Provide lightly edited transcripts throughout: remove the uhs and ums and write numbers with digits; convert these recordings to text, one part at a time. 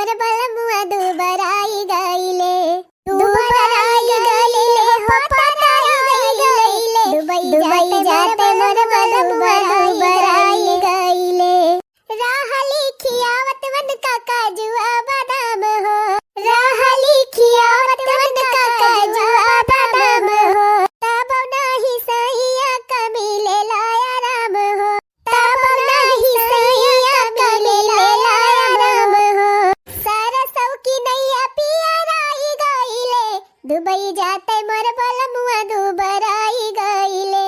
मोर बलमुआ दुबराई गईले, दुबराई गईले हो पताई गईले, दुबई जाते मोर बलमुआ दुबराई गईले। राह लिखियावत वन का काजुआ बादाम हो, राह लिखियावत वन का काजुआ बादाम हो, तब नहीं सैया कमीले लाया राम हो, तब नहीं सैया कमीले लाया राम हो। सरसों की नैया पिया राई गईले, दुबई जाते मोर बलमुआ दुबराई गईले।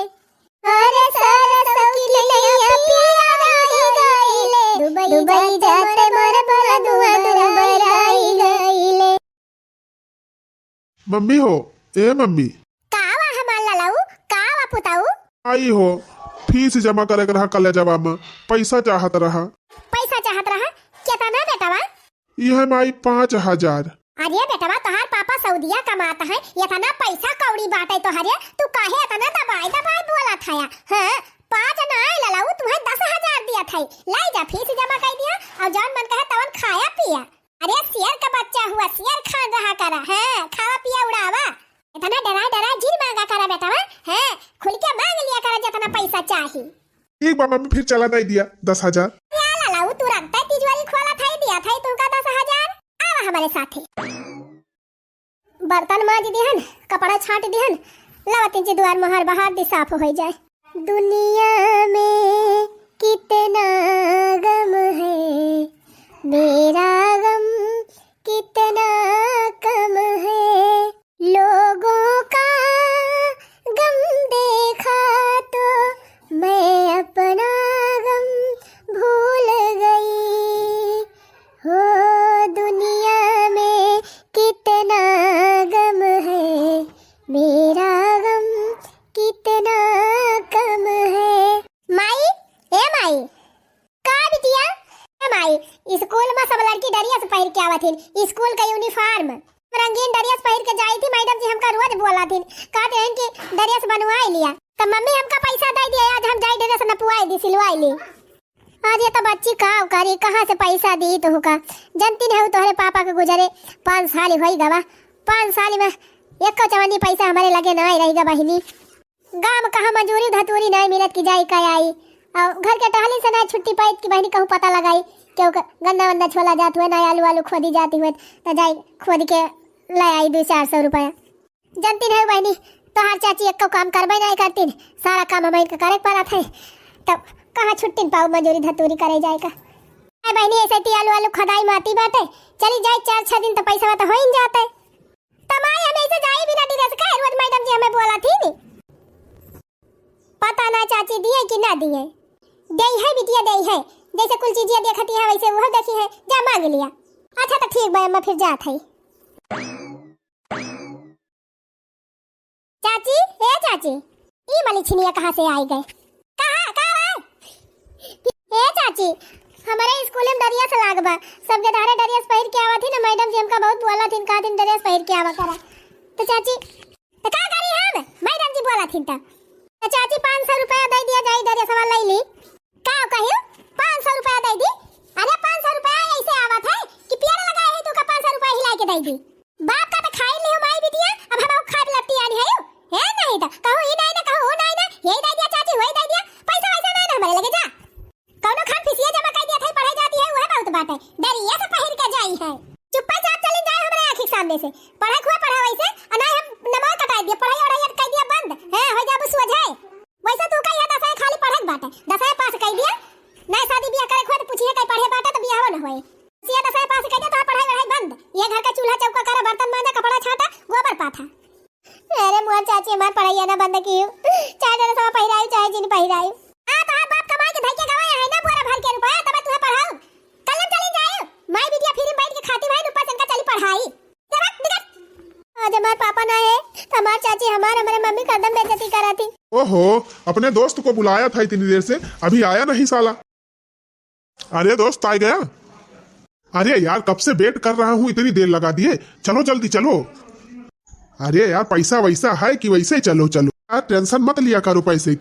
अरे सरसों की नैया पिया राई गईले, दुबई जाते मोर बलमुआ दुबराई गईले। मम्मी हो, ए मम्मी कावा हमार ललाऊ, कावा पुताऊ आई हो, फीस जमा करे रहा कॉलेजवा में, पैसा चाहत रहा। पैसा चाहत रहा कितना बेटवा? यह माई 5000। अरे बेटवा तोहार पापा सऊदिया कमाता है, इतना पैसा कौड़ी बाटे तोहरे, तू काहे इतना दबाई दबाई बोला था? हां 5 ना ललाऊ, तुम्हें 10,000 दिया था, लाई जा फीस जमा कर दिया और जौन मन कहे तवन खाया पिया। अरे शेर का बच्चा हुआ, शेर खान रहा करा, हां खावा पिया उड़ावा, इतना डरा डरा जिन मांगा करा बेटवा, हां खुल के मांग लिया करा जितना पैसा चाहिए। एक बार मम्मी फिर चला नहीं दिया 10,000। या ललाऊ तू रखता तिजोरी खोला था दिया था तुमका 10,000। आवा हमारे साथे, बर्तन मांज दिहन, कपड़ा छाट दिहन, लावतिन जी द्वार मोहर बाहर दी साफ हो जाए। दुनिया में कितना गम है, मेरा गम कितना कम है, लोगों का गम देखा तो मैं अपना गम भूल गई। हो दुनिया में कितना गम है, मेरा गम कितना कम है। माई ए माई का बिटिया? ए माई स्कूल में सब लड़की ड्रेस पहन के आवत थीन, स्कूल का यूनिफॉर्म रंगीन ड्रेस पहन के जाई थी। मैडम जी हमका रोज बोला थीन कहते हैं कि ड्रेस बनवाई लिया, तो मम्मी हमका पैसा दे दिया, आज हम जाई ड्रेस नपवाई दी, सिलवाई ली। आज ये तो बच्ची का करी, कहाँ से पैसा दी तो का जनती है। तोहरे पापा के गुजरे 5 साल होई गवा, 5 साल में एक चवन्नी पैसा हमारे लगे ना रही गा बहिनी। गांव कहाँ मजूरी धतूरी नहीं मिलत की जाई का आई, और घर के टहली से ना छुट्टी पाई की बहनी कहूँ पता लगाई क्यों गन्ना वन्ना छोला जात हुए ना आलू आलू खोदी जाती हुए, तो जाई खोद के ले आई 200-400 रुपया। जनती है बहनी तोहार चाची एक काम करबे नहीं करती, सारा काम हमें करे पड़ा था, तब कहाँ छुट्टी पाऊ मजूरी धतूरी करे जाए का। बहनी ऐसे आलू आलू खदाई माती बाटे, चली जाए 4-6 दिन तो पैसा तो हो ही जाता है। तमाई हमें ऐसे जाई बिना ड्रेस का, रोज मैडम जी हमें बोला थी नी, पता ना चाची दिए कि ना दिए, दई है बिटिया दई है, जैसे कुल चीजें देखती है वैसे वो देखी है, जा मांग लिया। अच्छा तो ठीक भाई, मैं फिर जात है। चाची ए चाची, ई मलिछनिया कहाँ से आई गए? कहाँ ए चाची हमारे स्कूल में ड्रेस लागबा, सब गधारे ड्रेस पहन के आवा थी ना, मैडम जी हमका बहुत बोला थी का दिन ड्रेस पहन के आवा करा। तो चाची तो का करी हम, मैडम जी बोला थी तो चाची 500 रुपया दे दिया, जाई ड्रेस वाला ले ली। का कहियो 500 रुपया दे दी? अरे 500 रुपया ऐसे आवा था कि पेड़ लगाए है तो का 500 रुपया हिला के दे दी। बाप का तो खाई ले माई बिटिया, अब हम खा लपटी आनी है नहीं तो कहो ही नहीं ना, कहो हो नहीं ना, यही दे दिया चाची, वही दे दिया, पैसा वैसा नहीं ना हमारे लगे। जा कौनो खान फीसिया जमा कर दिया था, पढ़ाई जाती है वह बहुत बात है, डरिया से पहन के जाई है, चुपचाप चली जाए हमारे आंखी सामने से, पढ़ाई खुआ पढ़ा वैसे और नहीं हम नमाज कटा दिया, पढ़ाई और कर दिया बंद है, हो जा बस वजह वैसे तू कहिया 10 खाली पढ़े बाटे, 10 पास कर दिया, नहीं शादी बियाह करे खुद पूछिए कहीं पढ़े बाटे तो बियाह न होए, सिया 10 पास कर दिया तो पढ़ाई बंद, ये घर का चूल्हा चौका करा, बर्तन मांजा, कपड़ा छाटा, गोबर पाथा। अरे मोर चाची हमार पढ़ाई ना बंद की, चाहे जरा सब पहिराई चाहे जिन पहिराई, आ तो बाप कमाई के धइके गवाया है ना बोरा भर के रुपया, तब तुम्हें पढ़ाऊं कलम चली जाए, माई बिटिया फिर बैठ के खाती भाई ऊपर संका चली पढ़ाई। आज हमारे पापा ना है, हमार चाची हमारे मम्मी कदम बेइज्जती करा थी। ओहो, अपने दोस्त को बुलाया था इतनी देर से, अभी आया नहीं साला। अरे दोस्त आ गया? अरे यार कब से वेट कर रहा हूँ, इतनी देर लगा दिए, चलो जल्दी चलो। अरे यार पैसा वैसा है कि वैसे चलो चलो। टेंशन मत लिया करो पैसे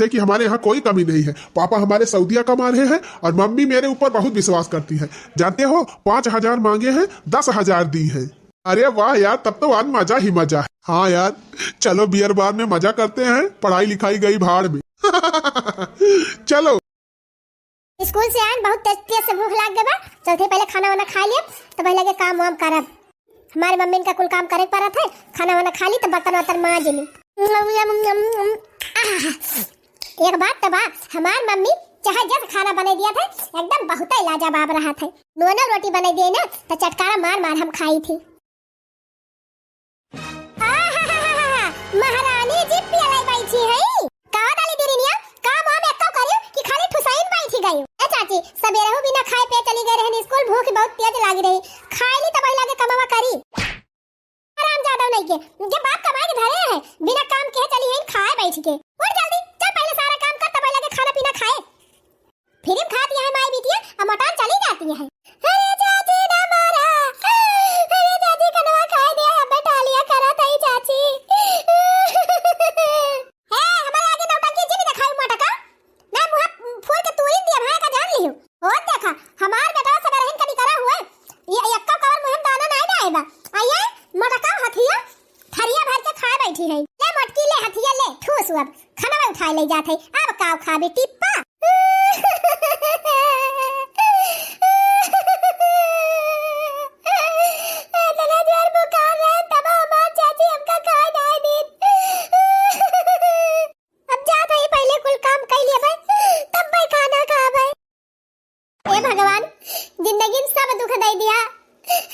की हमारे यहाँ कोई कमी नहीं है। पापा हमारे सऊदीया कमा रहे हैं और मम्मी मेरे ऊपर बहुत विश्वास करती है। जानते हो 5,000 मांगे हैं, 10,000 दी हैं। अरे वाह यार, तब तो आज मजा ही मजा है। हाँ यार, चलो बियर बार में मजा करते हैं, पढ़ाई लिखाई गई भाड़ में। चलो। स्कूल से आए बहुत तेज से भूख लाग गया बा, चलते पहले खाना वाना खा लिया तो पहले के काम वाम करब। हमारे मम्मी का कुल काम करे पड़ा था, खाना वाना खा ली तो बर्तन वर्तन मांज ली। एक बात तो बात, हमारी मम्मी चाहे जब खाना बना दिया था एकदम बहुत ही लाजवाब रहा था। दोनों रोटी बना दिए ना तो चटकारा मार मार हम खाई थी। महारानी जी पियलाई बैठी है। का डाली दिरिनिया का मां में तो करियो कि खाली ठुसाइन बैठी गई। ए चाची सबेरे हो बिना खाए पे चली गई रहनी स्कूल, भूख बहुत तेज लागी रही। खाई ली तब लागे कमावा करी। आराम ज्यादा नहीं के जब बाप कमाए के धरे है बिना काम के चली है खाए बैठ के। उठ जल्दी चल पहले सारा काम कर तब लागे खाना पीना खाए। फिर खाती है माई बिटिया अब मटान चली जाती है। अरे चाची ना मारा, अरे चाची कनवा खाए दिया बेटा लिया करा था चाची। हमारे आगे नौटंकी जी भी दिखाई मटका ना मुंह फूल के तू ही दिया भाई का जान लियो। और देखा हमार बेटा सब रहन कनी करा हुआ ये यक्का कवर मुहिम दाना नहीं आएगा। आइए मटका हथिया थरिया भर के खाए बैठी है। ले मटकी ले हथिया ले ठूस अब खाना में उठा ले जाते अब काव खाबे टिप्पा। भगवान जिंदगी में सब दुख दे दिया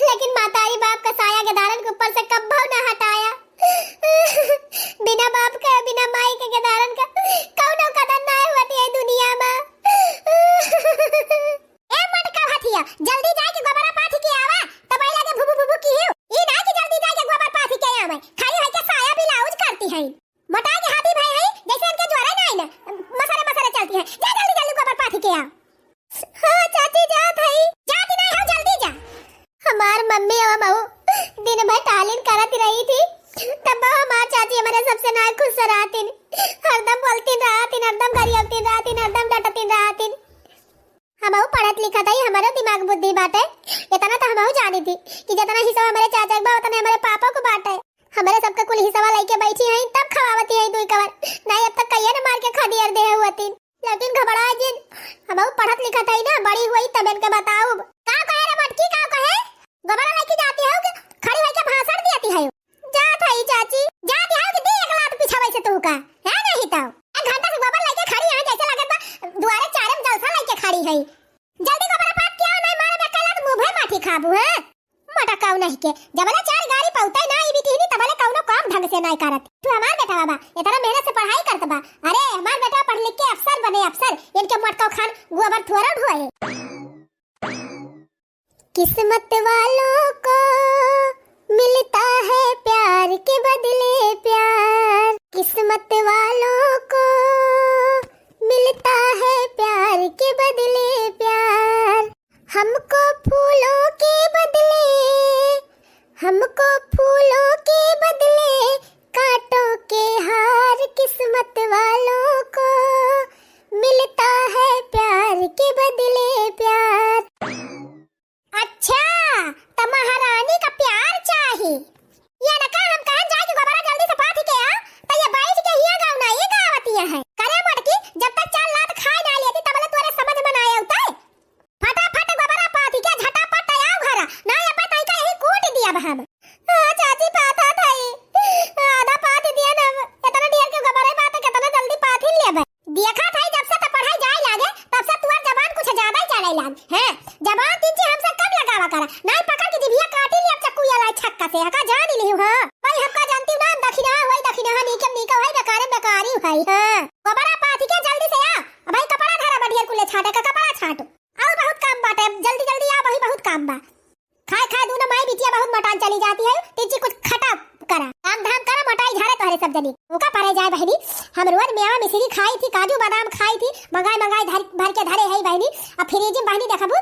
लेकिन मातारी बाप का साया गदारन के ऊपर से कब भाव ना हटाया। बिना बाप का बिना माई के गदारन का कौनो कदर ना होती है दुनिया में। ए मटका हथिया जल्दी जाके गोबरा पाथी के आवा तब आई लागे भुबु भुबु की हो। ई ना कि जल्दी जाके गोबर पाथी के आवे खाली है के साया भी लाउज करती है। मोटा के हाथी भाई है जैसे इनके ज्वारा नहीं ना मसरे मसरे चलती है। जा जल्दी जल्दी गोबर पाथी के आ। हाँ चाची जा थई जाती नहीं हो जल्दी जा। हमार मम्मी और बहू दिन भर तालीम करती रही थी तब हमार चाची हमारे सबसे ना खुश रहती, हरदम बोलती रहती, हरदम गरियाती रहती, हरदम डांटती रहती। हम पढ़त लिखत है हमारे दिमाग बुद्धि बात है इतना तो हम जानी थी कि जितना हिस्सा हमारे चाचा का उतना हमारे पापा को बांटा है। हमारे सबका कुल हिस्सा लेके बैठी है तब खवावती है दुई कवर नहीं अब तक कहिए ना मार के खदियर दे हुआ थी। लेकिन घबरा जिन हम पढ़त लिखत है ना बड़ी हुई तब इनके बताओ का कहे रे मटकी का कहे गोबरा लेके जाती है कि खड़ी होई के भाषण देती है। जा थई चाची जाती है कि दी एक लात पिछावे से तू का है नहीं तो एक घंटा से गोबर लेके खड़ी है जैसे लगत बा दुआरे चारे में जलसा लेके खड़ी है। जल्दी गोबर पात क्या नहीं मारे में कला तो मुंह भर माटी खाबू है मटकाऊ नहीं के जबले चार गाड़ी पहुंचै ना ई बिटी तबले कौनो काम ढंग से नहीं करत। तू हमार बेटा बाबा इतना मेहनत से पढ़ाई करत बा। अरे हमार बेटा पढ़ लिख के अफसर बने अफसर इनके मटकाऊ खान गोबर थोड़ा ढोए। किस्मत वालों को मिलता है प्यार के बदले प्यार, किस्मत वालों को मिलता है प्यार के बदले प्यार। हमको फूलों के बदले हमको फूलों के बदले कांटों के हार, किस्मत वालों को मिलता है प्यार के बदले प्यार। अच्छा तो महारानी का प्यार चाहिए ये न का हम कहां जाके गोबरा जल्दी से पाथी के आ तो ये बैठ के हिया गाँव ना ये गावती है करे मटकी जब तक चार लात खाए ना लेती तबले तोरे समझ में ना आया उताय फटाफट गोबरा पाथी के झटापट आओ घरा ना ये पता ही कहीं कूट दिया हम। हां चाची पाथा थई आधा पाथी दिया ना इतना ढेर के गोबरा बात कितना जल्दी पाथी लेबे देखा था जब से तो पढ़ाई जाए लागे तब से तुअर जबान कुछ ज्यादा ही चले लाग है। जबान तीन से हमसे कब लगावा करा नहीं पकड़ के जिभिया काटी ली अब चक्कू या लाई छक्का से हका जान ही नहीं हां भाई हमका जानती ना दक्षिणा होई दक्षिणा नीकम नीका होई बेकार बेकारी होई। हां गोबरा पाथी के जल्दी से आ भाई कपड़ा धरा बढ़िया कुले छाटे का कपड़ा छाटो और बहुत काम बाटे जल्दी जल्दी आ भाई बहुत काम बा। खाए खाए दोनों माई बिटिया बहुत मटान चली जाती है तीजी कुछ खटा करा काम धाम करा मटाई झाड़े तोहरे सब जनी ओका परे जाए बहनी। हम रोज मेवा मिश्री खाई थी काजू बादाम खाई थी मंगाई भर के धरे है बहनी। अब फ्रिज में बहनी देखबू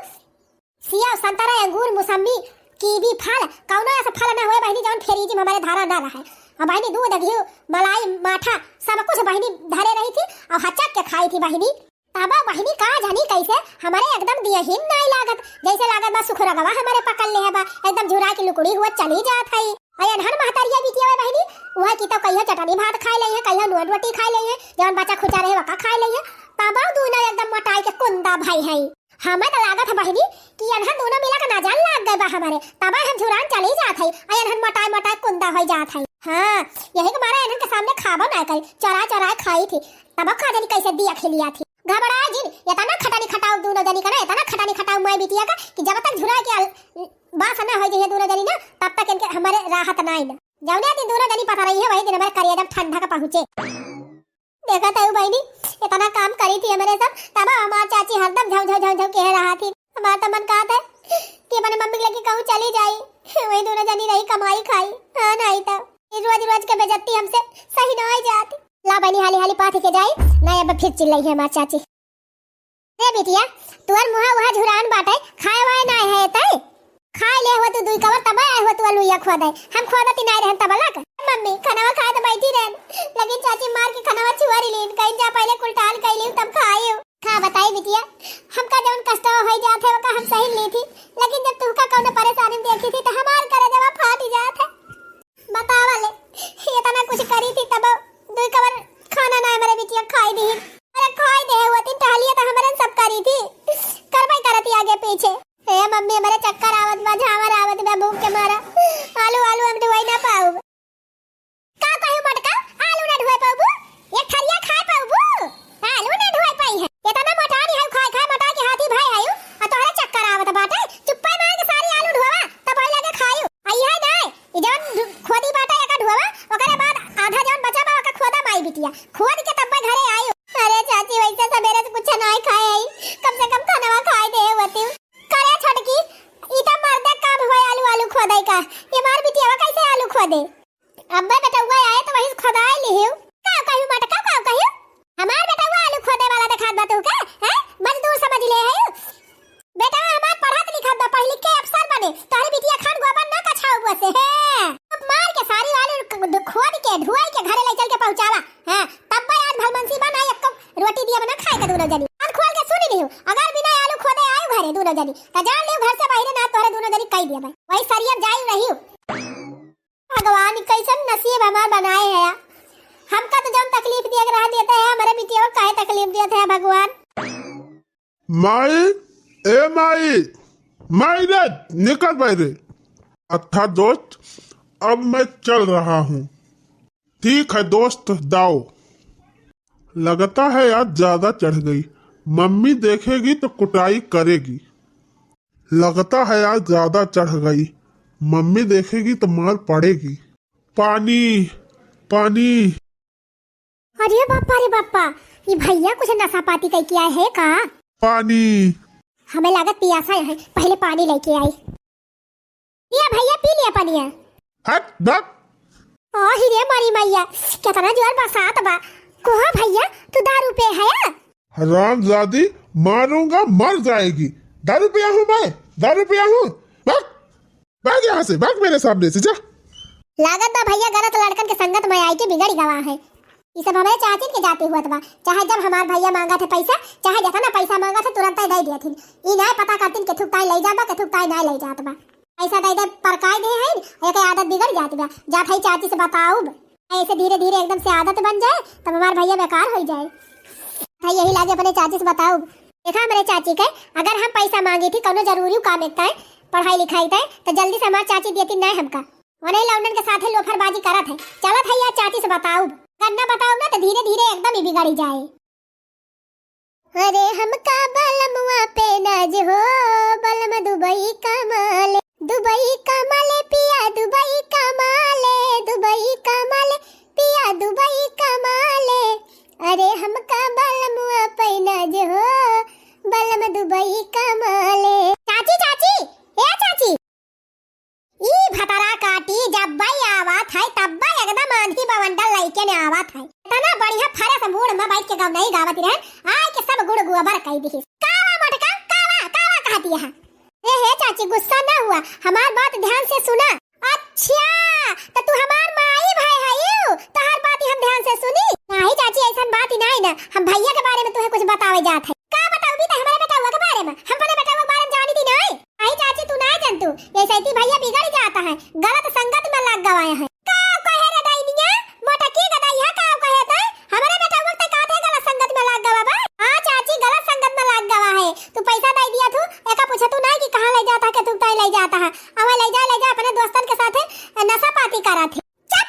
सिया संतरा अंगूर मौसमी कीवी फल कौनो ऐसा फल ना होए बहनी जौन फ्रिज में हमारे धारा ना रहे। और बहनी दूध घी मलाई माठा सब कुछ बहनी धरे रही थी और हचक के खाई थी बहनी। तब बहनी का जानी कैसे हमारे एकदम दियहीन नहीं लागत, जैसे लागत बा सुख रगवा हमारे पकड़ ले है बा, एकदम झुरा की लुकड़ी हुआ चली जात है। अयन हर महतरिया बिटिया है बहनी, वह की तो कहियो चटनी भात खाई ले है, कहियो नून रोटी खाई ले है, जवन बच्चा खुचा रहे वका खाई ले है। तब दोनों एकदम मोटाई के कुंदा भाई है। हमें तो लागत है बहनी कि अनहन दोनों मिला के नजर लाग गए बा हमारे, तब हम झुरान चली जात है, अयन मोटाई मोटाई कुंदा हो जात है। हाँ यही के मारा इनके सामने खाबो ना कर चरा चरा खाई थी, तब खा जानी कैसे दिया खिलिया थी। घबरा जिन इतना खटानी खटाऊ दोनों जनी का ना, इतना खटानी खटाऊ मैं बिटिया का कि जब तक झुरा के बास ना हो जाए दोनों जनी ना, तब तक इनके हमारे राहत ना आई ना। जौने दिन दोनों जनी पता रही है वही दिन हमारे करिए जब ठंडा का पहुंचे। देखा था बहनी इतना काम करी थी हमारे सब, तब हमारी चाची हरदम झौ झौ झौ झौ कह रहा थी। हमारा तो मन कहा था कि अपने मम्मी के लेके कहूँ चली जाई, वही दोनों जनी रही कमाई खाई। हाँ नहीं तो रोज रोज के बेजती हमसे सही ना आई जाती। ला बहनी हाली हाली पाथ के जाई नहीं, अब फिर चिल्लाई है हमारी चाची। रे बेटिया तुअर मुहा वहा झुरान बाटे खाए वाए ना है तय खाए ले हो तू दुई कवर तब आए हो तू लुइया खवा दे, हम खोदती नहीं रहन तब लग मम्मी खानावा खाए तो बैठी रहन, लेकिन चाची मार के खानावा छुआरी लीन कहीं जा पहले कुलटाल कइली तब खाए। खा बताई बिटिया हमका जवन कष्ट होई जात है वका हम सही ली थी, लेकिन जब तुका कौनो परेशानी देखी थी तो हमार करे जवा फाट जात है। बतावा ले इतना कुछ करी थी तब दुई कवर खाना ना हमारे बिटिया खाई दी, अरे खाई दे वो तीन टहलिया तो हमारे सब करी थी, करवाई करती आगे पीछे। ए मम्मी हमारे चक्कर आवत बा झावर आवत बा भूख के मारा, आलू आलू हम ढुआई ना पाऊ का कहू मटका आलू ना ढुआई पाऊ, एक थरिया खाए पाऊ आलू ना ढुआई पाई है। इतना मोटानी है खाए खाए मोटा के हाथी भाई आयु और तोहरे चक्कर आवत बाटे, चुप्पा मार के सारी आलू ढुआवा तब होई लगे खायू आई है ना ई जवन खोदी बाटा एका ढुआवा ओकरे बाद आधा जवन बचा बा ओका खोदा माई बिटिया खोद के तब घरे आयु। अरे चाची वैसे सवेरे से कुछ नहीं खाए आई, कम से कम खाना खाए दे होती करे छटकी इता मर्दे काम होय आलू आलू खोदाई का, ये मार बिटिया कैसे आलू खोदे। अब्बे बेटा हुआ आए तो वही खोदाई लिहियो का कहू मटका का कहू हमार बेटा हुआ आलू खोदे वाला दिखात बा तू का हैं मजदूर समझ ले है बेटा हमार पढ़त लिखत बा पढ़ लिख के अफसर बने, तोहरे बिटिया खान गोबर ना कछाऊ बसे है मार के सारी आलू खोद के ढुआई के घरे ले चल के पहुंचावा हैं, तब आज भलमनसी बना एक कप रोटी दिया बना खाए का दोनों जनी कान खोल के सुनी लियो, अगर बिना आलू खोदे आयु घरे दोनों जनी त जान लियो घर से बाहर ना तोहरे दोनों जनी कह दिया भाई वही सरियम जाई रही। भगवान कैसन नसीब हमार बनाए है, हमका तो जब तकलीफ दिया रह देते हैं हमारे बिटिया को काहे तकलीफ देते हैं भगवान। माई ए माई माई रे निकल बाहर। अच्छा दोस्त अब मैं चल रहा हूँ। ठीक है दोस्त दाओ। लगता है आज ज्यादा चढ़ गई, मम्मी देखेगी तो कुटाई करेगी। लगता है आज ज्यादा चढ़ गई, मम्मी देखेगी तो मार पड़ेगी। पानी पानी। अरे बापा ये भैया कुछ नशा पाती कह किया है का? पानी। हमें लागत पियासा है, पहले पानी लेके आई। ये भैया पी लिया पानी। हट धक। ओ हिरे मारी मैया कितना जोर बरसात बा। कोहा भैया तू दारू पे है? हरामजादी मारूंगा मर जाएगी। दारू पिया हूँ मैं, दारू पिया हूँ। भाग यहाँ से, भाग मेरे सामने से जा। लागत बा भैया गलत लड़कन के संगत में आई के बिगड़ गवा है। ये सब हमारे चाची के जाते हुआ था, चाहे जब हमार भैया मांगा थे पैसा, चाहे जितना पैसा मांगा था तुरंत ही दे दिया थी। ई नहीं पता करतीन के थुकताई ले जाबा के थुकताई नहीं ले जात बा। पैसा दे दे परकाय दे है, एक आदत बिगड़ जात बा। जात है चाची से बताओ, ऐसे धीरे धीरे एकदम से आदत बन जाए तब हमार भैया बेकार हो जाए। भाई यही लागे अपने चाची से बताओ। देखा हमारे चाची के अगर हम पैसा मांगी थी कोनो जरूरी काम एकता है पढ़ाई लिखाई था तो जल्दी से हमार चाची देती नहीं हमका, वने लौंडन के साथ लोफरबाजी करत है। चलत है यार चाची से बताओ, करना बताओ ना तो धीरे धीरे एकदम ही बिगड़ी जाए। अरे हमका बलमुआ पे नाज हो, बलम दुबई कमाले, दुबई कमाले पिया दुबई कमाले, दुबई कमाले पिया दुबई कमाले। अरे हमका बलमुआ पे नाज हो, बलम दुबई कमाले। चाची चाची ए चाची ई भतरा काटी जब भाई आवत है तब भाई एकदम आंधी बवंडल लइके ने आवत है। इतना बढ़िया फरे से मूड में बैठ के गाँव नहीं गावत रहे आए के सब गुड़ गुबर कह दी। कावा मटका कावा कावा कहती है। ए हे चाची गुस्सा ना हुआ, हमार बात ध्यान से सुना। अच्छा तो तू हमार माई भाई है तो हर बात ही हम ध्यान से सुनी। नहीं चाची ऐसा बात ही नहीं ना, हम भैया के बारे में तुम्हें कुछ बतावे जात है। का बताऊ भी तो हमारे बेटा के बारे में, हम अपने बेटा के बारे में जानी थी नहीं। नहीं चाची तू नहीं जानतू, ऐसे ही भैया बिगड़ जाता है, गलत संगत में लग गवाया है। का कहे रे डाइनिया मोटा की गदाई है, का कहे तो हमारे बेटा वक्त का थे गलत संगत में लग गवा बा। हां चाची गलत संगत में लग गवा है, तू पैसा दे दिया तू एका पूछे तू नहीं कि कहां ले जाता के तू तय ले जाता है। अब ले जा अपने दोस्तन के साथ नशा पाती करा थे। चुप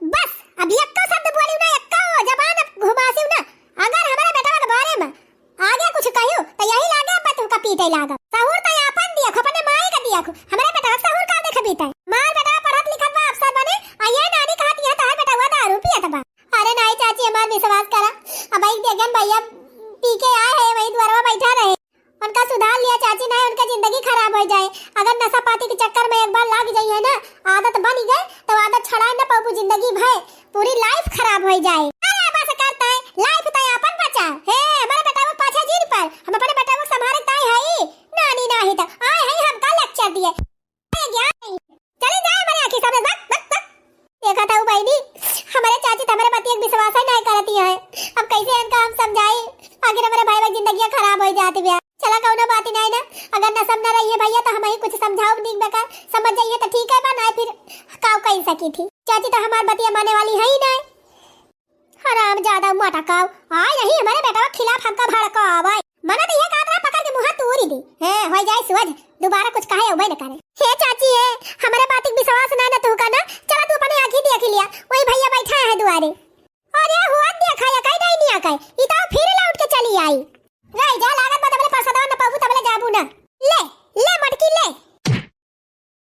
बस अब यक्का शब्द बोलियो ना, यक्का जबान घुमासियो ना। अगर हमारे बेटा के बारे में आगे कुछ कहियो तो यही लागे मैं तुमका पीटे लागा। सहूर तो अपन दिया खो, अपने माई का दिया खो, हमारे बेटा का सहूर का देख बीता मार बेटा पढ़त लिखत बा अफसर बने आ ये नानी कहती है तार बेटा हुआ दारू पियत बा। अरे नहीं चाची हमार विश्वास करा, अब एक देखन भैया पी के आए है वही द्वारा बैठा रहे, उनका सुधार लिया चाची, नहीं उनका जिंदगी खराब हो जाए। अगर नशा पाती के चक्कर में एक बार लग जाई है ना, आदत बन गई तो आदत छड़ा न पाबू, जिंदगी भर पूरी लाइफ खराब हो जाए। अरे बस करता है लाइफ तो अपन बचा है, हमारे बेटा वो पाछा जीन पर हम अपने बेटा को संभाले ताई है नानी नहीं तो आए है हम का लेक्चर दिए चले जाए हमारे आंखी सामने बक देखा था बहनी हमारे चाची तो हमारे पति एक विश्वास ही नहीं करती है। अब कैसे इनका हम समझाए, आखिर हमारे भाई भाई जिंदगी खराब हो जाती है। चला कौनो बात ही नहीं ना, अगर न समझ रही है भैया तो हम ही कुछ समझाओ नहीं बेकार, समझ जाइए तो ठीक है बा, नहीं फिर काव कहीं सकी थी। चाची तो हमारी बतिया माने वाली है ही नहीं। हराम ज्यादा मोटा काव आए नहीं हमारे बेटा के खिलाफ हमका भड़का आवाई मना तो ये कादरा पकड़ के मुंह तोड़ दी है हो जाए सुअज दोबारा कुछ कहे उबे न करे। हे चाची है हमारे बात की विश्वास ना ना तू का ना, चला तू अपने आंखी देख लिया वही भैया बैठा है दुआरे। अरे हुआ देखा या कहीं नहीं आ कहीं इता फिर लौट के चली आई रह जा लागत बा तबले परसदा न पाबू तबले जाबू ना। ले ले मटकी ले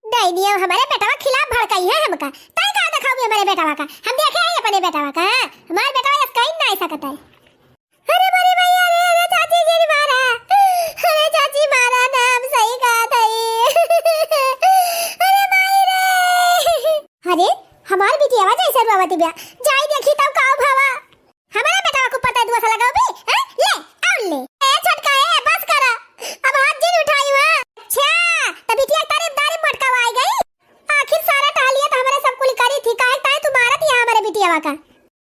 डाइनिया हमारे बेटा के खिलाफ भड़काई है हमका, तई का दिखाओगे हमारे बेटा का, हम देखे हैं अपने बेटा का हमारे बेटा ये कहीं नहीं सकता है। अरे मेरे भैया रे चाची जी मारा, अरे चाची मारा ना हम सही कहा था अरे माई रे। अरे हमारी बेटी आवाज ऐसे रोवती बिया जाई देखी तब काऊ भावा हमारा बेटा को पता दुआ सा लगाओ बे ले और ले ए छटका है बस करा अब हाथ जिन उठाई हुआ। अच्छा तब बिटिया तारीफ मटकावाई गई, आखिर सारा टहलिया तो हमारे सब कुल करी थी काहे ताई तू मारत है हमारे बिटिया का।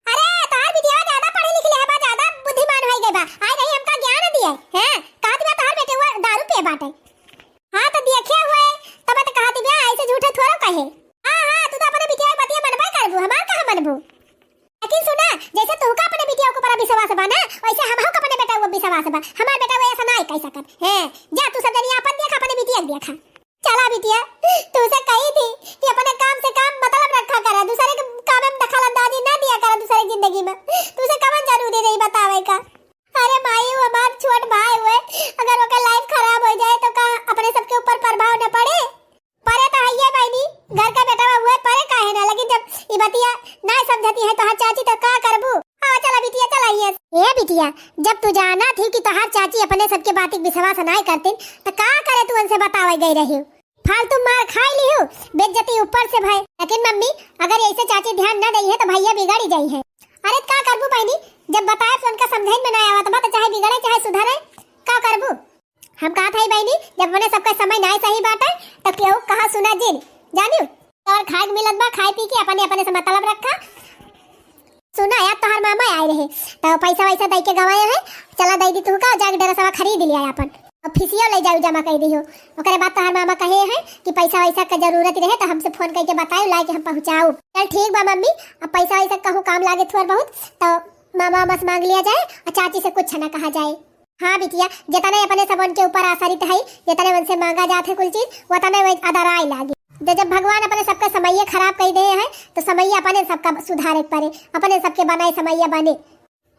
अरे तार बिटिया ज्यादा पढ़ी लिखी है बा, ज्यादा बुद्धिमान हो गई बा, आई नहीं हमका ज्ञान दिए हैं कहत बा तार बेटे हुआ दारू पिए बाटे। हां तो देखे हुए तब तो कहत बा ऐसे झूठे थोड़ा कहे। हां तू तो अपने बिटिया बतिया मनबा करबू हमार कहां मनबू। लेकिन सुना जैसे तू का अपने बिटिया को पर विश्वास बा ना वैसे हम हो अपने बेटा को विश्वास बा, हमार बेटा वो ऐसा नहीं कह सकत है। जा तू सब जनी अपन देख अपने बिटिया देखा। चला बिटिया तू से कही थी कि अपने काम से काम मतलब रखा करा, दूसरे के काम में दखल अंदाजी ना दिया करा दूसरे की जिंदगी में, तुझे कवन जरूरी नहीं बतावे का। अरे माई वो बात छोट भाई हुए अगर ओके लाइफ खराब हो जाए तो का अपने सबके ऊपर प्रभाव न पड़े। परे तो है ये बहनी घर का बेटा हुए परे काहे ना, लेकिन जब ये बतिया ना समझती है तो हर चाची तो का करबू। हां चला बिटिया चला ये बिटिया जब तू जाना थी कि तोहार चाची अपने सबके बात की विश्वास नहीं करती तो का करे तू उनसे बतावे गई रही, फालतू मार खाई ली हो बेइज्जती ऊपर से भाई। लेकिन मम्मी अगर ऐसे चाची ध्यान न दई है तो भैया बिगाड़ी जाई है। अरे का करबू बहनी जब बताए तो उनका समझाई में ना आवा तो बात चाहे बिगड़े चाहे सुधरे का करबू। हम कहा था बहनी जब मैंने सबका समय नहीं सही बाटे तो केहू कहा सुना जिन जानियो और खाए मिलत बा खाई पी के अपने अपने से मतलब रखा। सुना यार तोहर मामा आए रहे तो पैसा वैसा दे के गवाया है, चला दे दी तू का जाके ड्रेसवा खरीद लिया अपन और फिसियो ले जाऊ जमा कर दियो। ओकरे बाद तोहर मामा कहे हैं कि पैसा वैसा का जरूरत रहे तो हमसे फोन करके बताओ ला के हम पहुंचाऊ। चल ठीक बा मम्मी अब पैसा वैसा कहूं काम लागे थोड़ा बहुत तो मामा बस मांग लिया जाए और चाची से कुछ ना कहा जाए। हाँ बिटिया जितने अपने सब उनके ऊपर आश्रित है जितने उनसे मांगा जाते कुल चीज वो तने अदराई लागी। जब भगवान अपने सबका समय खराब कर दे है तो समय अपने सबका सुधारे पड़े, अपने सबके बनाए समय बने।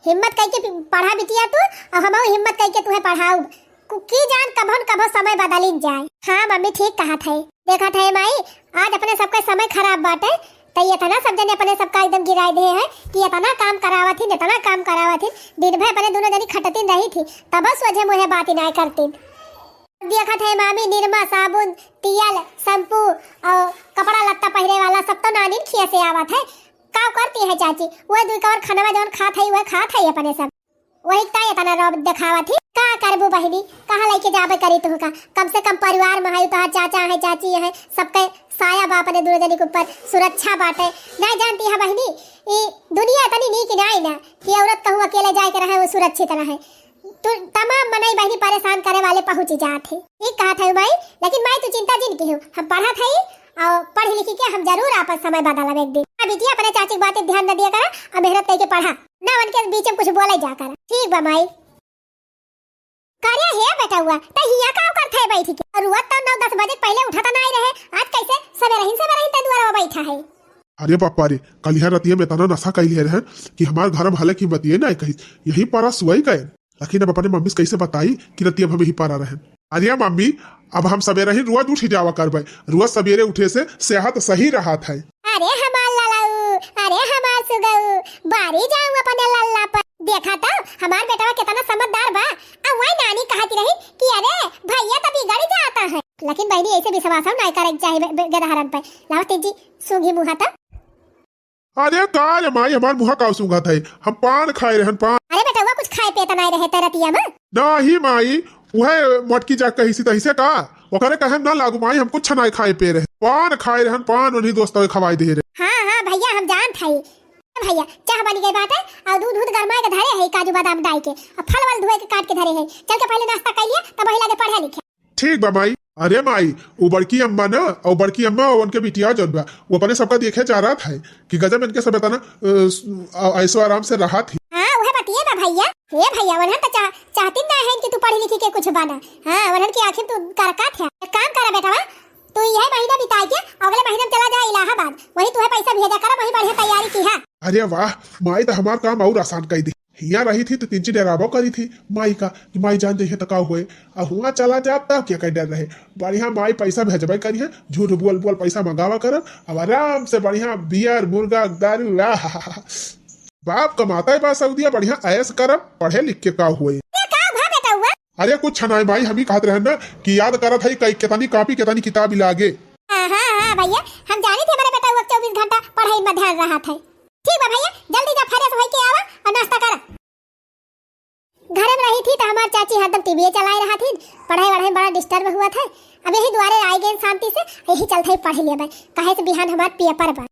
हिम्मत करके पढ़ा बिटिया तू और हम हिम्मत करके तुम्हें पढ़ाऊ की जान कभन कभो समय बदल जाए। हाँ मम्मी ठीक कहा था देखा था माई आज अपने सबका समय खराब बाटे तो ये तना सब जने अपने सबका एकदम गिराए दे है कि इतना काम करावा थी इतना काम करावा थी दिन भर अपने दोनों जनी खटतीन रही थी तब बस वजह मुझे बात ही नहीं करती। देखा था मामी निरमा साबुन तेल शैम्पू और कपड़ा लत्ता पहरे वाला सब तो नानी खिया से आवत है का करती है चाची वो दुई कवर खाना जौन खात है वह खात है अपने सब। वही ताय तना रब दिखावा थी का करबू बहिनी, कहाँ लेके जाबे करी तू का। कम से कम परिवार में है तो चाचा है चाची है, सबके साया बाप ने दूर जनी के ऊपर सुरक्षा बाटे। नहीं जानती है बहिनी ये दुनिया तनी नीक नहीं ना कि औरत कहूँ अकेले जाए के रहे वो सुरक्षित रहे। तो तमाम मनई बहनी परेशान करे वाले पहुंच जाते। ठीक कहा था माई, लेकिन माई तू चिंता जिन की हो, हम पढ़ा था और पढ़ लिखी के हम जरूर आपस समय बदलब एक दिन। बिटिया अपने चाची की बातें ध्यान न दिया करा और मेहनत करके पढ़ा ना, उनके बीच में कुछ बोले जा कर। ठीक बा माई। कार्य है बेटा हुआ तो हिया काम करता है बैठी के, और हुआ तो 9-10 बजे पहले उठाता नहीं रहे, आज कैसे सवेरे ही द्वारा बैठा है। अरे पापा रे, कल यहाँ रतिया में तना नशा कैली है कि हमारे घर में हाले की बतिये ना कही यही पारा सुई गए, लेकिन अब अपने मम्मी से कैसे बताई कि रतिया हम यही पारा रहे। अरे मम्मी अब हम सवेरे ही रोज उठ जावा करबे, रोज सवेरे उठे से सेहत सही रहा था। अरे हमार लालाऊ, अरे हमार सुगऊ, बारी जाऊं अपने लल्ला पर। देखा तो हमार बेटा कितना समझदार बा। अब वही नानी कहती रही कि अरे भैया तो बिगड़ जाता है, लेकिन बहनी ऐसे विश्वास हम नहीं करे चाहिए गदहरन पे। लाओ तेजी सूंघी मुहा था। अरे काल माई हमार मुहा का सूंघा था, हम पान खाए रहन पान। अरे बेटा वो कुछ खाए पे तो नहीं रहे तरतिया में। नहीं माई वह मटकी जा कही सी तही से का ओकरे कहे ना लागू माई, हम कुछ नहीं खाए पे रहे, पान खाए रहन पान, उन्हीं दोस्तों खवाई दे रहे। हाँ भैया हम जान था भैया, चाह बनी गई बात है और दूध गरमाए के धरे है, काजू बादाम डाल के और फल वल धोए के काट के धरे है। चल के पहले नाश्ता कर लिया तब वही लगे पढ़े लिखे। ठीक बा माई। अरे माई वो बड़की अम्मा ना और बड़की अम्मा और उनके बिटिया जो बा वो अपने सबका देखे जा रहा था कि गजब इनके सब ना ऐसो आराम से रहा थी। हाँ वह बतिए ना भैया, हे भैया वरन तो चाहती ना है कि तू पढ़ी लिखी के कुछ बना। हाँ वरन की आखिर तू करका था काम करा बेटा, तू यह महीना बिता के अगले महीने में चला जा इलाहाबाद, वही तुम्हें पैसा भेजा कर, वही बढ़िया तैयारी की है। अरे वाह माई तो हमारा काम और आसान कर दी। यहाँ रही थी तो 3 डेराबो करी थी माई का कि माई जान दे तो का हुए, और हुआ चला जा तब क्या कर डर रहे। बढ़िया माई पैसा भेजबे करी है, झूठ बोल बोल पैसा मंगावा कर, अब आराम से बढ़िया बियर मुर्गा दारू बाप कमाता है बा सऊदिया, बढ़िया ऐश कर पढ़े लिख के का हुए। अरे कुछ नहीं भाई, हम ही कहते रहे ना कि याद करा था कितनी कॉपी कितनी किताब लागे। हाँ भैया हम जानी थे हमारे बेटा 24 घंटा पढ़ाई में ध्यान रहा था। ठीक है भैया जल्दी जा फ्रेश होके आवा और नाश्ता कर। घर में रही थी तो हमारी चाची हरदम टीवी चलाए रहा थी, पढ़ाई बड़ा डिस्टर्ब हुआ था। अब यही द्वारे आए गए शांति से, यही चलते ही पढ़ लिया भाई, कहे से बिहान हमार पेपर बा।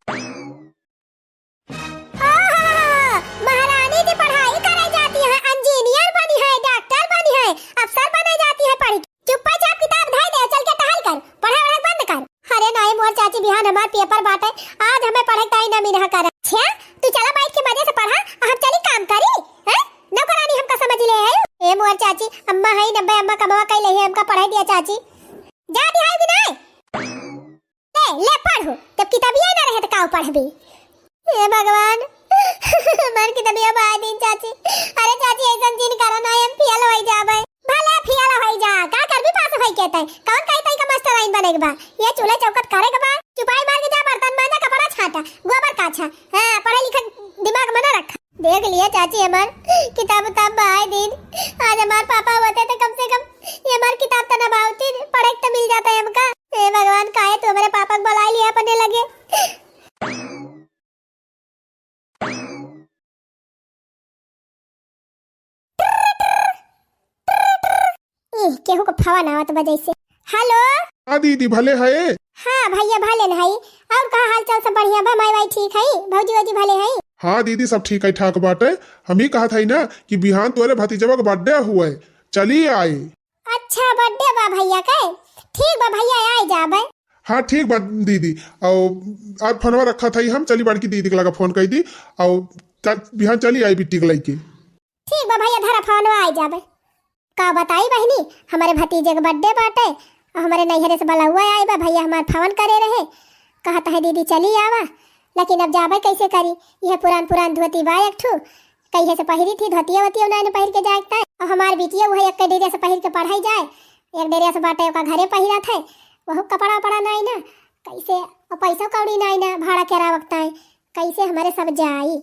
महारानी जी पढ़ाई करे जाती है, इंजीनियर बनी है, डॉक्टर बनी है, अफसर बने जाती है, पढ़ चुपचाप किताब धाई दे, चल के टहल कर, पढ़ाई बंद कर। अरे नहीं मोर चाची बिहान हमार पेपर बाटे, आज हमें पढ़े टाइम ना मिला कर। अच्छा तू चला बैठ के मजे से पढ़ा, हम चली काम करी हैं, नौकरानी हमका समझ ले है। ए मोर चाची अम्मा है नब्बे अम्मा कमावा कई ले हमका पढ़ाई दिया चाची, जा दिहाई कि नहीं ले पढ़ो, तब किताबिया ना रहे तो का पढ़बी। हे भगवान मर की तबिया बाय दिन चाची। अरे चाची ऐसा जिन करा ना हम फेल होई जाबे, भले फेल होई जा का कर भी पास होई केतै, कौन कहतै का मास्टर लाइन बनेगा बा, ये चूल्हा चौकट करे के बा, चुपाई मार के जा बर्तन मांजा कपड़ा छाटा गोबर काछा। हां पढ़े लिखे दिमाग में ना रखा। देख लिया चाची हमार किताब बाय दिन, आज हमार पापा होते तो कम से कम ये हमार किताब तो ना बावती पढ़े तो मिल जाता है हमका। हे भगवान काहे तो मेरे पापा को बुला लिया पढ़ने लगे। केहू को फवा ना आवत बजे से। हेलो हाँ दीदी भले है। हाँ भैया भले न है, और का हाल चाल सब बढ़िया बा, माई ठीक है, भौजी वौजी भले है। हाँ दीदी सब ठीक है ठाक बाटे, हम ही कहा था ना कि बिहान तोरे भतीजवा का बर्थडे हुए, चलिए आए। अच्छा बर्थडे बा भैया का, ठीक बा भैया आए जाबे। हाँ ठीक बा दीदी, और आज फोनवा रखा था हम, चली बड़की दीदी के लगा फोन कर दी और बिहान चली आई बिट्टी के लड़की। ठीक बा भैया धरा फोनवा आए जाबे। का बताई बहनी हमारे भतीजे का बर्थडे बाटे और हमारे नैहरे से बला हुआ आए बा, भैया हमार फोन करे रहे, कहता है दीदी चली आवा, लेकिन अब जाबे कैसे करी। यह पुरान धोती बा एक ठू, कहीं से पहिरी थी धोतिया वतिया उन्होंने पहिर के जाता है, और हमार बिटिया वह एक डेरिया से पहिर के पढ़ाई जाए, एक डेरिया से बाटे का घरे पहिरा था, वह कपड़ा पड़ा नहीं ना, कैसे और पैसा कौड़ी नहीं ना, भाड़ा केरा वक्त है, कैसे हमारे सब जाई।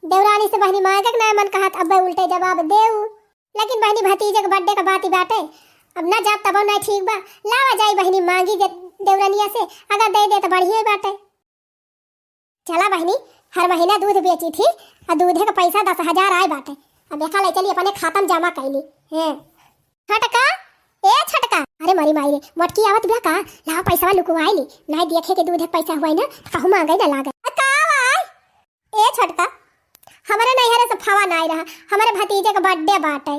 देवरानी से बहनी मांगे ना मन कहा अब उल्टे जवाब देऊ, लेकिन बहनी भतीजे के बर्थडे का बात ही बाटे, अब ना जाब तब नहीं ठीक बा, लावा जाई बहनी मांगी देवरानिया से, अगर दे दे तो बढ़िया बाटे। चला बहनी हर महीना दूध बेची थी और दूधे का पैसा 10,000 आए बाटे, अब देखा ले चली अपने खातम जमा कैली हैं। छटका ए छटका, अरे मरी माई रे मोटकी आवत बिया का, ला पैसा लुकवाईली नहीं देखे के दूध पैसा हुआ ना कहूं मांगे ना लागे का भाई। ए छटका हमारे नैहरे से फवा नहीं रहा, हमारे भतीजे का बर्थडे बाटे।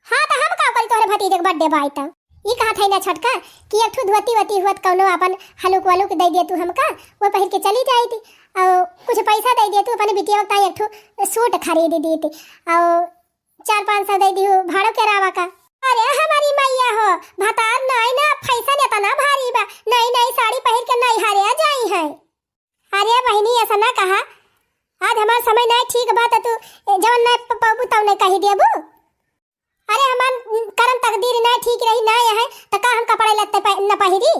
हाँ तो हम का करी तोहरे भतीजे का बर्थडे बाटे। ई कहा था ना छटका कि एक ठो धोती वती हुत कौनो अपन हलुक वालुक दे दे तू हमका, वो पहन के चली जाई थी और कुछ पैसा दे दे तू अपने बिटिया का एक ठो सूट खरीद दी थी और 400-500 दे दी भाड़ो के रावा का। अरे हमारी मैया हो भतार नहीं ना पैसा ने तना भारी बा, नई नई साड़ी पहन के नहीं हारे जाई है। अरे बहनी ऐसा ना कहा, आज हमार समय नहीं ठीक बात तू जवन नहीं पबू तब नहीं कही देबू। अरे हमान करम तकदीर नहीं ठीक रही ना है तो का हम कपड़े लत्ते न पहिरी।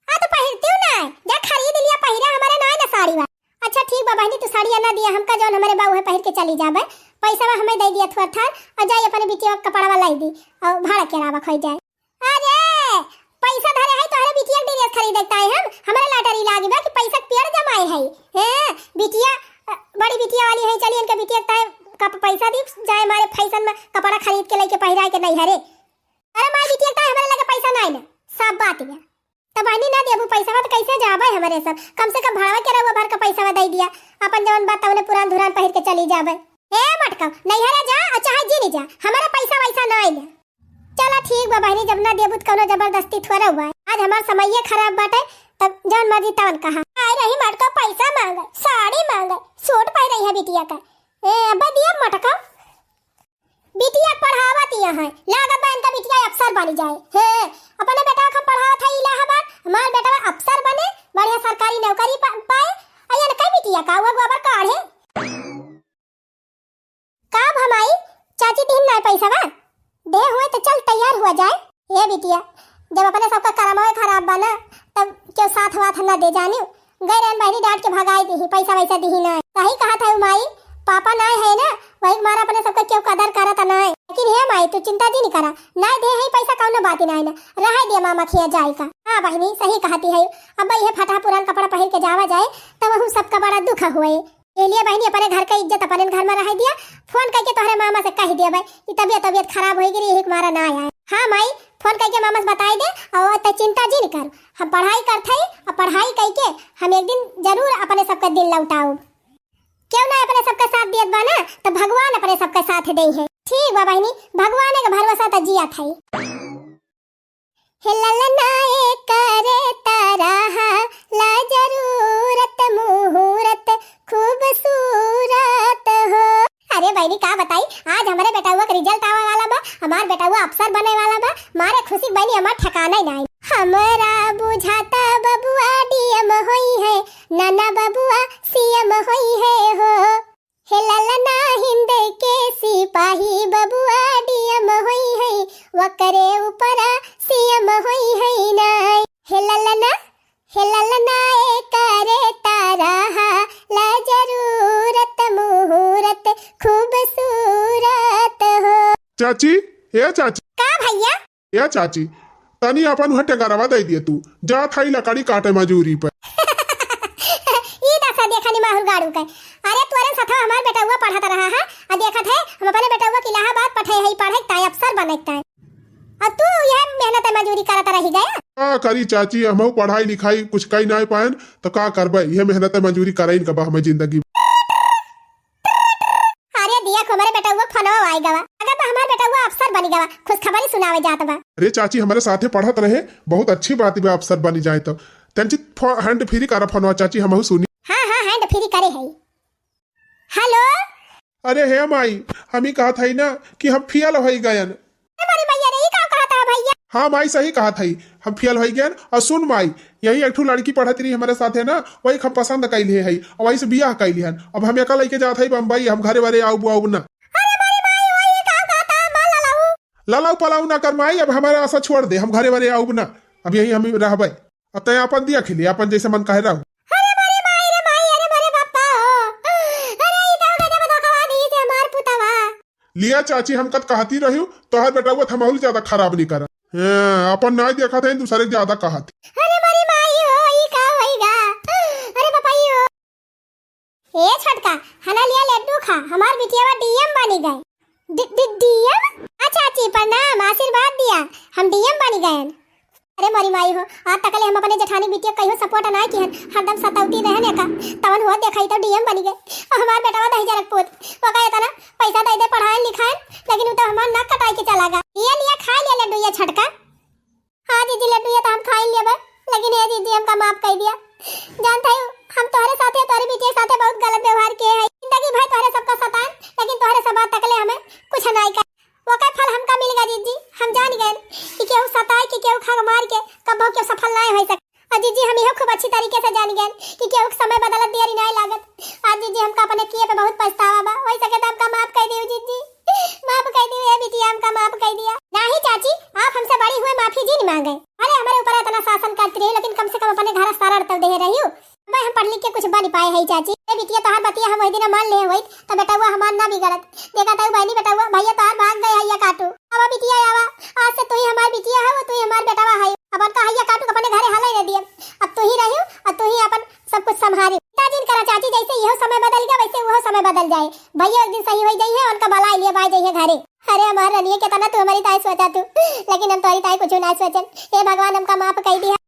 हां तो पहिरती हूं ना, जा खरीद लिया पहिरा हमारे नहीं ना साड़ी बा। अच्छा ठीक बा बहनी तू साड़ी ना दिया हमका जवन हमारे बाबू है पहिर के चली जाबे, पैसा हमें दे दिया थोड़ा थार और जाई अपने बिटिया का कपड़ा लाई दी और भाड़ा के रावा खोई जाए। अरे पैसा धरे है तोहरे बिटिया के ड्रेस खरीदता है, हम हमारे लॉटरी लागी बा कि पैसा पेड़ जमाए है। हैं बिटिया बड़ी बिटिया वाली है, चलिए इनके बिटिया का कप पैसा दी जाए हमारे फैशन में कपड़ा खरीद के लेके पहिराए के नहीं हरे। अरे माई बिटिया का हमारे लगे पैसा नहीं ना, सब बात है तब बहनी ना देबू पैसा तो कैसे जाबे हमारे सब, कम से कम भाड़ा के रहुआ भर का पैसा दे दिया अपन जवन बात तवने पुरान धुरान पहिर के चली जाबे। ए मटका नहीं हरे जा और चाहे जी जा, हमारा पैसा वैसा नहीं ले। चला ठीक बा बहनी जब ना देबू कोनो जबरदस्ती थोड़ा हुआ है, आज हमार समय खराब बाटे तब जवन मर्जी तवन कहा। आए रही मटका पैसा मांगे, साड़ी मांगे, सूट पहन रही है बिटिया का। ए अब्बा दिया मटका बिटिया पढ़ावत है, लागत बहन का बिटिया अफसर बन जाए। हे अपने बेटा का पढ़ावत है इलाहाबाद, हमार बेटा अफसर बने बढ़िया सरकारी नौकरी पाए। अयन कई बिटिया का वो गोबर काढ़े का भमाई चाची दिन ना पैसा बा दे हुए तो चल तैयार हुआ जाए। ये बिटिया जब अपने सबका करम होए खराब बना तब क्यों साथ वाथ ना दे जानी, गए रहन बहनी डांट के भगाई दी पैसा वैसा दी ना। सही कहा था माई पापा ना है ना वही मारा अपने सबका क्यों कदर करा था ना, लेकिन हे माई तू चिंता जी नहीं करा ना दे है पैसा कौनो बात ही ना रह दे मामा खिया जाए का। हाँ बहनी सही कहती है, अब ये फटा पुरान कपड़ा पहन के जावा जाए तब हम सबका बड़ा दुख हुए। ये लिए बहनी अपने घर का इज्जत अपने घर में रह दिया, फोन करके तोहरे मामा से कह दिया भाई कि तबीयत खराब हो गई यही मारा ना आया। हाँ माई फोन करके मामा से बताई दे और तो चिंता जी नहीं कर, हम पढ़ाई करते और पढ़ाई करके हम एक दिन जरूर अपने सबका दिल लौटाऊ। क्यों ना अपने सबका साथ दियत बाना तो भगवान अपने सबका साथ दे है। ठीक बा बहनी भगवान का भरोसा तो जिया था। हिललनाए करे तारा ला जरूरत मुहूर्त खूबसूरत हो। अरे बहनी का बताई आज हमारे बेटा हुआ का रिजल्ट आने वाला बा, हमार बेटा हुआ अफसर बने वाला बा, मारे खुशी बहनी हमार ठिकाना ही नहीं। हमारा बुझाता बबुआ डीएम होई है, नाना बबुआ सीएम होई है हो। हिललना हिंद के सिपाही बबुआ डीएम होई है, वकरे ऊपर सीएम होई है ना। हिललना ए करे तारा ला जरूरत मुहूर्त खूबसूरत हो। चाची ए चाची का भैया ए चाची तनी अपन हटे गरवा दे दिए तू जा थाई लकड़ी काटे मजूरी पर। ई दसा देखनी माहुर गाड़ू के। अरे तोरे साथ हमार बेटा हुआ पढ़ाता रहा है आ देखत है हम अपने बेटा हुआ की इलाहाबाद पढ़े है पढ़े ताय अफसर बनता है और तू यह मेहनत मजूरी करता रही गया। का करी चाची हम पढ़ाई लिखाई कुछ कई ना पाएन तो का करबे, ये मेहनत मजूरी कराइन कबा हमें जिंदगी। अरे दिया को हमारे बेटा हुआ फनो आई गवा, अगर तो हमारे बेटा हुआ अफसर बनी गवा खुश खबरी सुनावे जात बा। अरे चाची हमारे साथे पढ़त रहे बहुत अच्छी बात है अफसर बनी जाए तो तंची हैंड फ्री करा फनवा चाची हम सुनी। हां हैंड फ्री करे है। हेलो अरे हे माई हम ही कहा था ना कि हम फियल हो गयन। हमारी भैया रे का कहा था भैया। हाँ माई सही कहा था हम फियल हो गयन। और सुन माई यही एक लड़की पढ़त रही हमारे साथ है ना वही हम पसंद कैली है और वही से बियाह कैली है। अब हम एक लेके जात है बम्बई हम घरे वारे आऊ बुआऊ ना। लालाऊ पलाऊ ना कर माई, अब हमारे आशा छोड़ दे हम घरे वारे आऊ ना, अब यही हम रहबे। अब तय अपन दिया खिली अपन जैसे मन कहे रहू। लिया चाची हम कत कहती रही तोहर बेटा हुआ थमाउल ज्यादा खराब नहीं करा अपन नहीं देखा था दूसरे ज्यादा कहा थी। अरे मारी माई हो ई का होइगा। अरे पापाई हो ए छटका हना लिया लड्डू खा, हमार बिटिया डीएम बनी गए। डीएम? अच्छा चाची प्रणाम, आशीर्वाद दिया, हम डीएम बन गए। अरे मोरी माई हो, आज तकले हम अपने जेठानी बिटिया कहियो सपोर्ट ना किहन, हरदम सतावती रहने का तवन हो देखाई तो डीएम बन गए। हमार बेटावा दही जरक पोत वो कहता ना पैसा दे दे पढ़ाए लिखाए, लेकिन वो तो हमार नाक कटाई के चला गया। ये लिया खा लिया लड्डू ये छटका। हाँ दीदी लड्डू ये तो हम खा ही लिया, लेकिन ये दीदी हमका माफ कर दिया। जानता है हम तुम्हारे साथ है, तुम्हारी बिटिया साथ बहुत गलत व्यवहार किए हैं जिंदगी भर तुम्हारे सबका सतान, लेकिन तुम्हारे सब तकले हमें कुछ नहीं कर। वो का फल हमका मिलेगा जीजी, हम जान गए कि केहू सताए कि केहू खा मार के कबो के सफल नहीं हो सके। जीजी हम यह खूब अच्छी तरीके से जान गए कि केहू समय बदलत देरी नहीं लागत। आज जीजी हमका अपने किए पे बहुत पछतावा बा, वही सके तो हमका माफ कर दियो जीजी, माफ कर दियो ये बिटिया, हमका माफ कर दिया। नहीं चाची आप हमसे बड़ी हुए माफी जी नहीं मांगे, अरे हमारे ऊपर इतना शासन करती रही, लेकिन कम से कम अपने घर सारा अड़तल दे रही हूँ। भाई हम पढ़ लिख के कुछ बन पाए है चाची। ए बिटिया तोहार बतिया हम वही दिन मान ले होई तो बेटा हुआ हमार ना बिगड़त। देखा था बहनी बेटा हुआ भैया तोहार भाग गए हैया काटू, अब बिटिया आवा आज से तू ही हमार बिटिया है, वो तू ही हमार बेटावा है। अब का हैया काटू अपने घरे हाले न दिए, अब तू ही रहियो और तू ही अपन सब कुछ संभाली। पिताजी करा चाची जैसे यह समय बदल गया वैसे वो समय बदल जाए, भैया एक दिन सही हो जाई है, उनका भला लिए बाय जाइए घरे। अरे हमार रनिए के तना तू हमारी ताई सोचा तू, लेकिन हम तुम्हारी ताई कुछ ना सोचन। हे भगवान हमका माफ कर दिया।